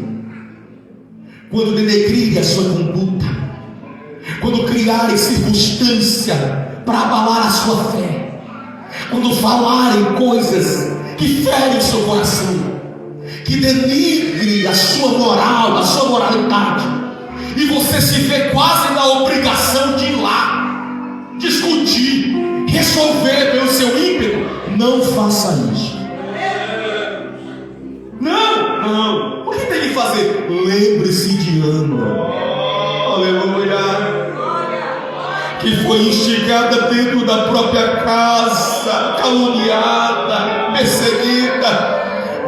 quando denegrirem a sua conduta, quando criarem circunstância para abalar a sua fé, quando falarem coisas que ferem o seu coração, que denigre a sua moral, a sua moralidade, e você se vê quase na obrigação de ir lá, discutir, resolver pelo seu ímpeto, não faça isso. Não. O que tem que fazer? Lembre-se de Ana. Aleluia. Que foi instigada dentro da própria casa, caluniada, perseguida,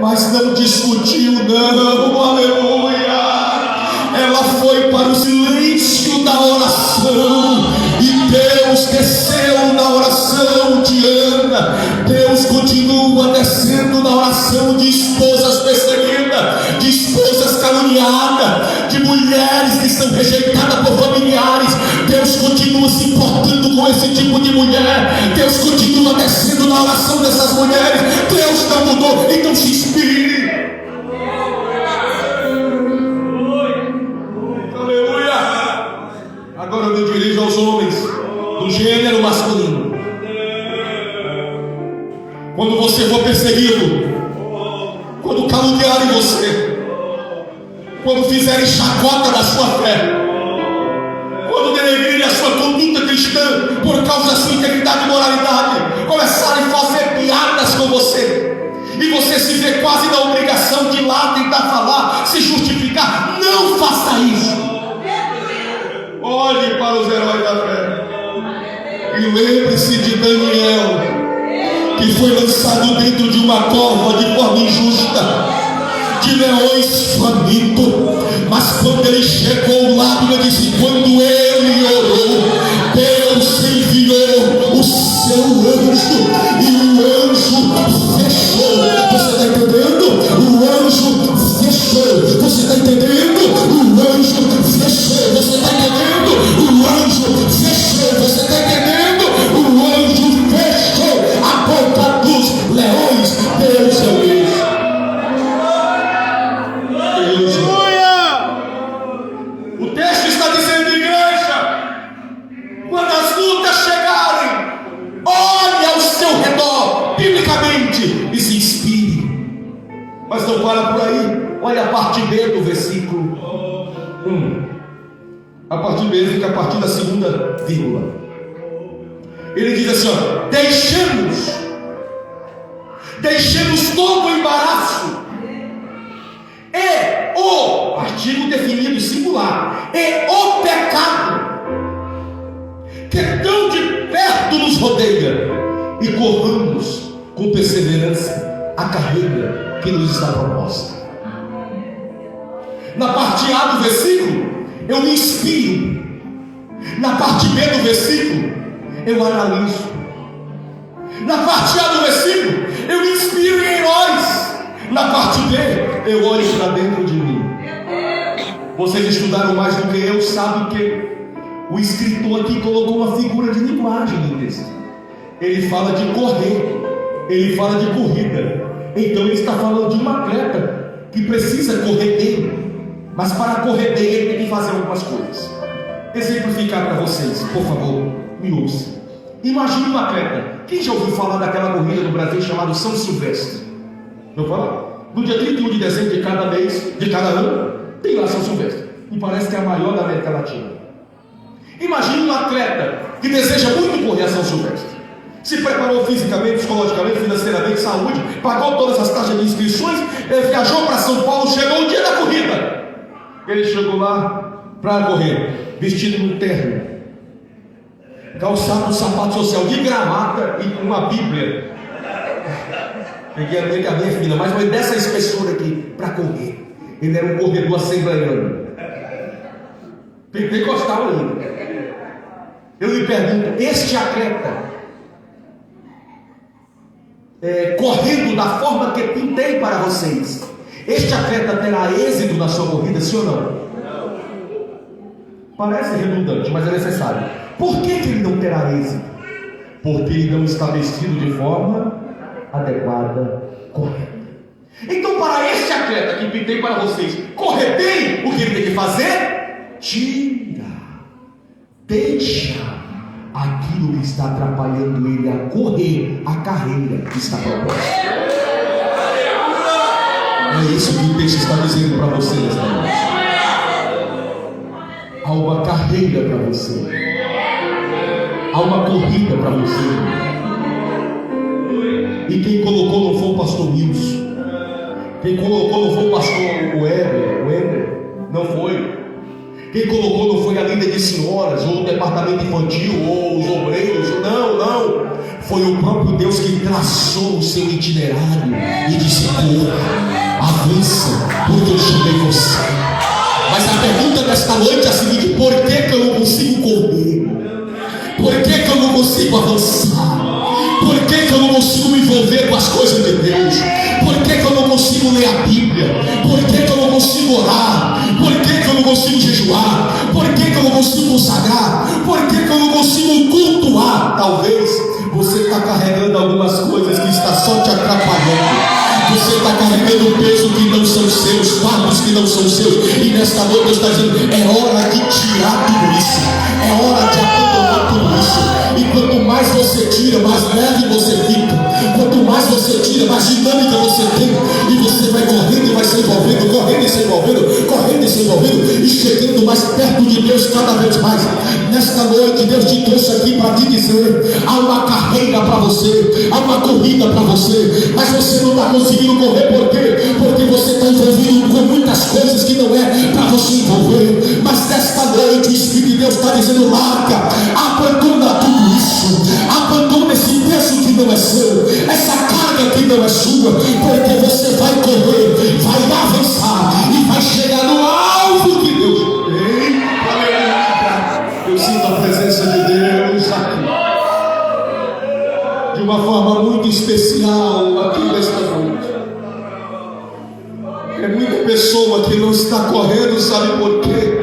mas não discutiu, não. Aleluia. Ela foi para o silêncio da oração, e Deus desceu na oração de Ana. Deus continua descendo na oração de esposas perseguidas, de esposas caluniadas, de mulheres que são rejeitadas por familiares. Deus continua se importando com esse tipo de mulher. Deus continua descendo na oração dessas mulheres. Deus não mudou, então se inspire. Aleluia. Agora eu me dirijo aos homens do gênero masculino. Quando você for perseguido, quando caluniarem você, quando fizerem chacota da sua fé, quando denegrirem a sua conduta cristã por causa da sua integridade e moralidade, começarem a fazer piadas com você, e você se vê quase na obrigação de ir lá tentar falar, se justificar, não faça isso. Olhe para os heróis da fé e lembre-se de Daniel, que foi lançado dentro de uma cova de forma injusta, de leões famintos. Mas quando ele chegou lá, ele disse: quando ele orou, Deus enviou o seu anjo, e o anjo fechou. Você está entendendo? O anjo fechou. Você está entendendo? O anjo fechou. Você está entendendo? O anjo fechou. Você está entendendo? O anjo fechou a boca dos leões. Deus é o mesmo. O texto está dizendo, igreja, quando as lutas chegarem, olhe ao seu redor, biblicamente, e se inspire. Mas não para por aí. Olha a parte B do versículo 1. A parte B fica a partir da segunda vírgula. Ele diz assim, ó: deixemos todo o embaraço e o, artigo definido singular, e o pecado que tão de perto nos rodeia, e corramos com perseverança a carreira que nos está proposta. Na parte A do versículo, eu me inspiro. Na parte B do versículo, eu analiso. Na parte A do versículo, eu me inspiro em heróis. Na parte B, eu olho para dentro de mim. Vocês estudaram mais do que eu, sabem que o escritor aqui colocou uma figura de linguagem no texto. Ele fala de correr, ele fala de corrida. Então ele está falando de um atleta que precisa correr bem. Mas para correr bem ele tem que fazer algumas coisas. Exemplificar para vocês, por favor, me ouça. Imagine um atleta. Quem já ouviu falar daquela corrida do Brasil chamada São Silvestre? Eu falo? No dia 31 de dezembro de cada mês, de cada ano, tem lá São Silvestre. E parece que é a maior da América Latina. Imagine um atleta que deseja muito correr a São Silvestre. Se preparou fisicamente, psicologicamente, financeiramente, saúde, pagou todas as taxas de inscrições, viajou para São Paulo, chegou o dia da corrida. Ele chegou lá para correr, vestido no terno, calçado um sapato social de gravata e com uma Bíblia. Peguei a minha filha, mas foi dessa espessura aqui para correr. Ele era um corredor assembleiano, pentecostal ainda. Eu lhe pergunto, este atleta correndo da forma que pintei para vocês, este atleta terá êxito na sua corrida, sim ou não? Parece redundante, mas é necessário. Por que ele não terá êxito? Porque ele não está vestido de forma adequada, correta. Então, para este atleta que pintei para vocês correr bem, o que ele tem que fazer? Tira, deixa aquilo que está atrapalhando ele a correr a carreira que está proposta. É isso que o texto está dizendo para vocês nesta noite. Há uma carreira para você, há uma corrida para você. E quem colocou não foi o pastor Wilson, quem colocou não foi o pastor Weber, não foi. Quem colocou não foi a líder de senhoras, ou o departamento infantil, ou os obreiros, não. Foi o próprio Deus que traçou o seu itinerário e disse: corra, avança, porque eu chamei você. Mas a pergunta desta noite é a seguinte: por que eu não consigo correr? Por que eu não consigo avançar? Por que eu não consigo me envolver com as coisas de Deus? Por que eu não consigo ler a Bíblia? Por que eu não consigo orar? Por que eu não consigo jejuar? Por que eu não consigo consagrar? Por que eu não consigo cultuar? Talvez você está carregando algumas coisas que está só te atrapalhando. Você está carregando peso que não são seus, fardos que não são seus. E nesta noite Deus está dizendo: é hora de tirar tudo isso. É hora de abandonar tudo isso. E quanto mais você tira, mais leve você fica. Quanto mais você tira, mais dinâmica você tem. E você vai correndo e vai se envolvendo, correndo e se envolvendo, correndo e se envolvendo, e chegando mais perto de Deus cada vez mais. Nesta noite Deus te trouxe aqui para te dizer: há uma carreira para você, há uma corrida para você, mas você não está conseguindo correr. Por quê? Porque você está envolvido com muitas coisas que não é para você envolver. Mas nesta noite o Espírito de Deus está dizendo: larga, abandona tudo isso, abandona esse peso que não é seu, essa carga que não é sua, porque você vai correr, vai avançar e vai chegar no alvo que Deus tem. Eu sinto a presença de Deus aqui de uma forma muito especial aqui nesta noite. É muita pessoa que não está correndo, sabe por quê?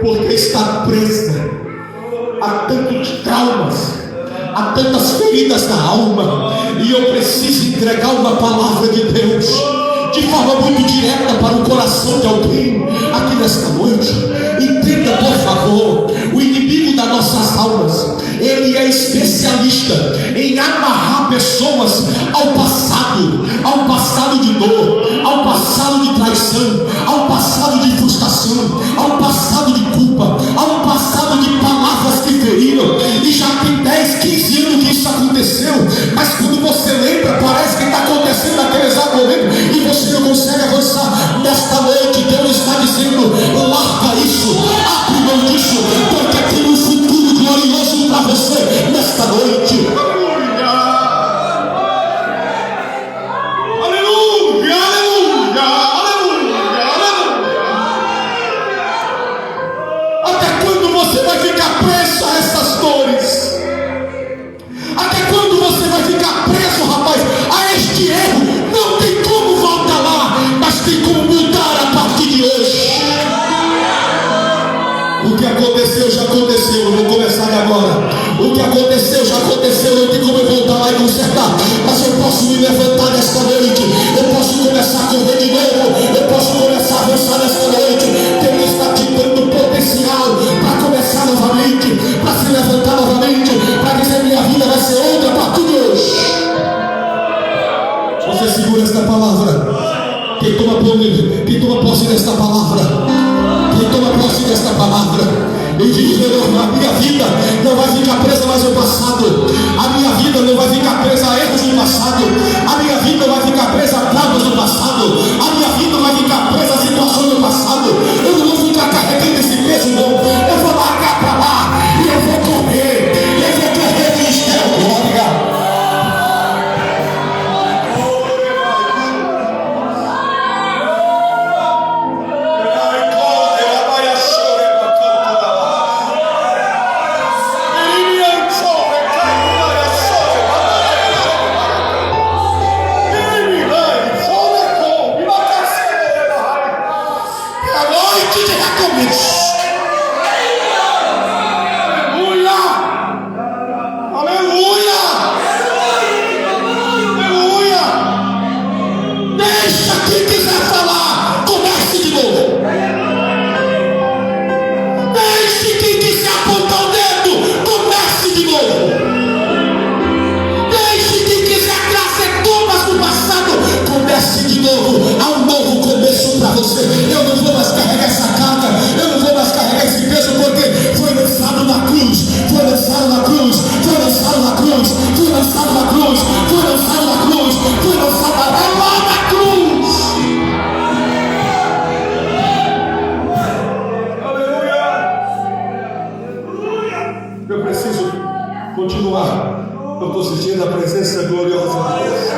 Porque está presa a tantos traumas, a tantas feridas na alma. E eu preciso entregar uma palavra de Deus de forma muito direta para o coração de alguém aqui nesta noite. Entenda, por favor, o inimigo das nossas almas, ele é especialista em amarrar pessoas ao passado de dor, ao passado de traição, ao passado de frustração, ao passado de culpa, ao passado de palavras que feriram. E já tem 10, 15 anos que isso aconteceu, mas quando você lembra, parece que está acontecendo naquele exato momento e você não consegue avançar. Nesta noite Deus está dizendo: larga isso, abre mão disso, porque tem um futuro glorioso para você nesta noite. Aleluia, aleluia, aleluia, aleluia. O que aconteceu já aconteceu, eu vou começar agora. O que aconteceu já aconteceu, não tem como eu voltar lá e consertar. Mas eu posso me levantar nesta noite, eu posso começar a correr de novo, eu posso começar a avançar nesta noite. Deus está te dando potencial para começar novamente, para se levantar novamente, para dizer: minha vida vai ser outra a partir de hoje. Você segura esta palavra. Quem toma posse desta palavra, quem toma posse desta palavra, e diz: a minha vida não vai ficar presa mais ao passado, a minha vida não vai ficar presa a erros do passado, a minha vida não vai ficar presa a traumas do passado, a minha vida não vai ficar presa a situações do passado. Eu não vou ficar carregando esse peso, não. Eu vou largar para lá e eu vou correr, ministério glória. Eu estou sentindo a presença gloriosa de Deus.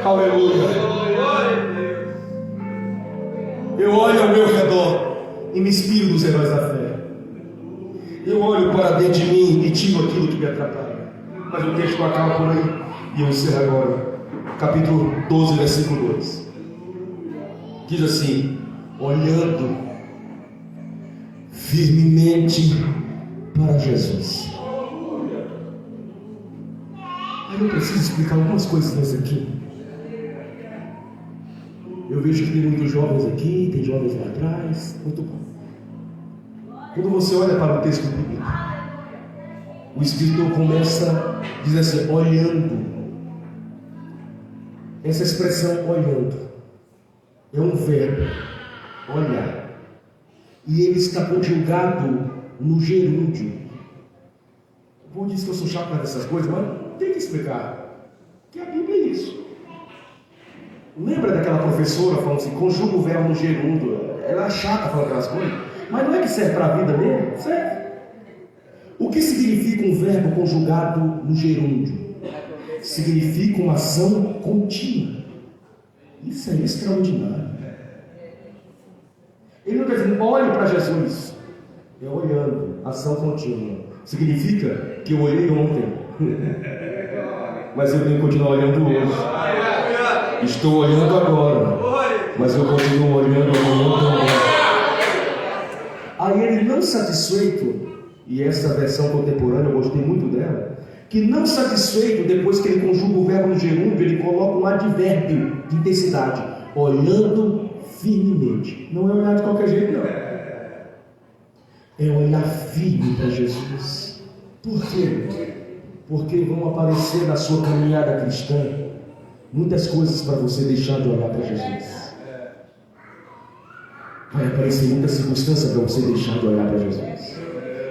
Aleluia. Eu olho ao meu redor e me inspiro dos heróis da fé. Eu olho para dentro de mim e tiro aquilo que me atrapalha. Mas o texto acaba por aí e eu encerro agora. Capítulo 12, versículo 2. Diz assim: olhando firmemente para Jesus. Eu preciso explicar algumas coisas nesse aqui. Eu vejo que tem muitos jovens aqui, tem jovens lá atrás. Muito bom. Quando você olha para o texto bíblico, o escritor começa a dizer assim: olhando. Essa expressão olhando é um verbo, olhar. E ele está conjugado no gerúndio. O povo diz que eu sou chato dessas coisas, mas tem que explicar que a Bíblia é isso. Lembra daquela professora falando assim: conjuga o verbo no gerúndio? Ela é chata falando aquelas coisas, mas não é que serve para a vida mesmo? Serve. O que significa um verbo conjugado no gerúndio? Significa uma ação contínua. Isso é extraordinário. Ele não está dizendo olhe para Jesus, é olhando, ação contínua. Significa que eu olhei ontem, mas eu tenho que continuar olhando hoje. Estou olhando agora, mas eu continuo olhando amanhã. Aí ele, não satisfeito, e essa versão contemporânea eu gostei muito dela, que não satisfeito, depois que ele conjuga o verbo no gerúndio, ele coloca um advérbio de intensidade: olhando firmemente. Não é olhar de qualquer jeito, não. É olhar firme para Jesus. Por quê? Porque vão aparecer na sua caminhada cristã muitas coisas para você deixar de olhar para Jesus. Vai aparecer muita circunstância para você deixar de olhar para Jesus.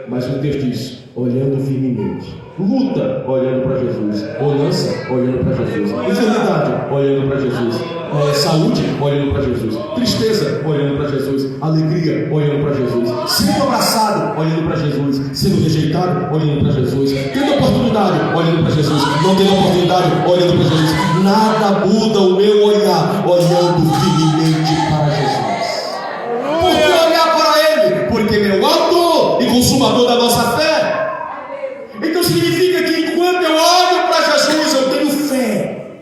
Mas o texto diz: olhando firmemente. Luta, olhando para Jesus. Bonança, olhando para Jesus. Enfermidade, olhando para Jesus. Saúde, olhando para Jesus. Tristeza, olhando para Jesus. Alegria, olhando para Jesus. Sendo abraçado, olhando para Jesus. Sendo rejeitado, olhando para Jesus. Tendo oportunidade, olhando para Jesus. Não tendo oportunidade, olhando para Jesus. Nada muda o meu olhar, olhando firmemente para Jesus. Por que olhar para Ele? Porque Ele é o autor e consumador da nossa fé. Então significa que enquanto eu olho para Jesus, eu tenho fé.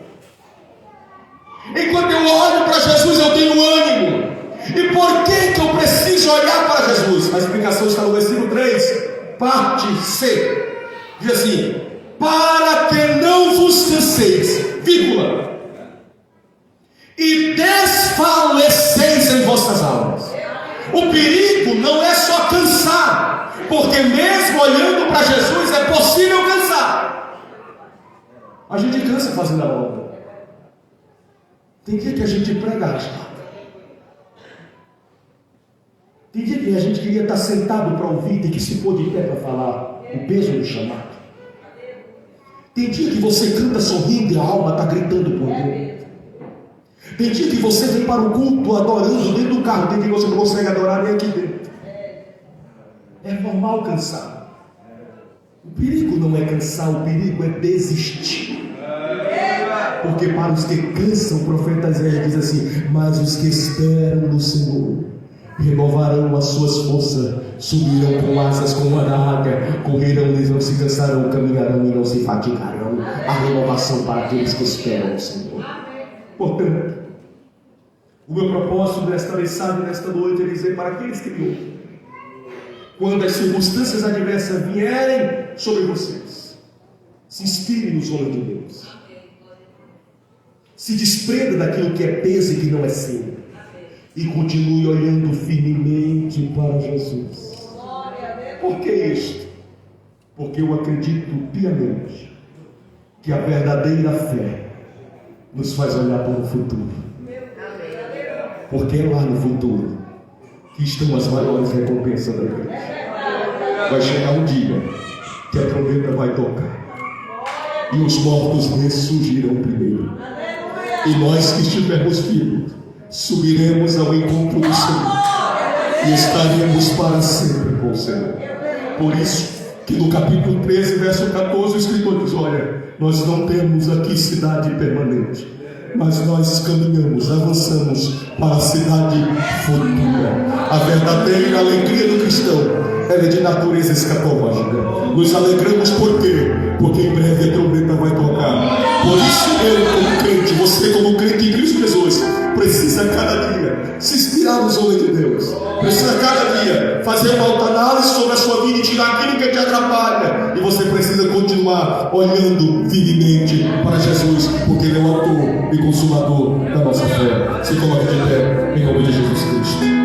Enquanto eu olho para Jesus, eu tenho ânimo. E por que eu preciso olhar para Jesus. A explicação está no versículo 3, parte C. Diz assim: para que não vos canseis, vírgula, e desfaleceis em vossas almas. O perigo não é só cansar, porque mesmo olhando para Jesus é possível cansar. A gente cansa fazendo a obra. Tem dia que a gente prega arrastado. Tem dia que a gente queria estar sentado para ouvir, tem que se pôr de pé para falar o peso do chamado. Tem dia que você canta sorrindo e a alma está gritando por dentro. Tem dia que você vem para o culto adorando dentro do carro, tem dia que você não consegue adorar nem aqui dentro. É normal cansar. O perigo não é cansar, o perigo é desistir. Porque para os que cansam, o profeta Isaías diz assim: mas os que esperam no Senhor renovarão as suas forças, subirão com asas como a da águia, correrão e não se cansarão, caminharão e não se fatigarão. A renovação para aqueles que esperam no Senhor. Portanto, o meu propósito nesta mensagem, nesta noite, é dizer para aqueles que me ouvem: quando as circunstâncias adversas vierem sobre vocês, se inspire nos homens de Deus, se desprenda daquilo que é peso e que não é seu, e continue olhando firmemente para Jesus. Por que isto? Porque eu acredito piamente que a verdadeira fé nos faz olhar para o futuro. Porque é lá no futuro que estão as maiores recompensas da igreja. Vai chegar um dia que a trombeta vai tocar e os mortos ressurgirão primeiro, e nós que estivermos vivos subiremos ao encontro do Senhor e estaremos para sempre com o Senhor. Por isso que no capítulo 13, verso 14, o escritor diz: olha, nós não temos aqui cidade permanente, mas nós caminhamos, avançamos para a cidade futura. A verdadeira alegria do cristão, ela é de natureza escatológica. Nos alegramos por quê? Porque em breve a trombeta vai tocar. Por isso eu, como crente, você como crente em Cristo Jesus, precisa cada dia se inspirar nos homens de Deus. Precisa cada dia fazer uma autoanálise sobre a sua vida e tirar aquilo que te atrapalha. E você precisa continuar olhando firmemente para Jesus, porque Ele é o autor e consumador da nossa fé. Se coloque de pé em nome de Jesus Cristo.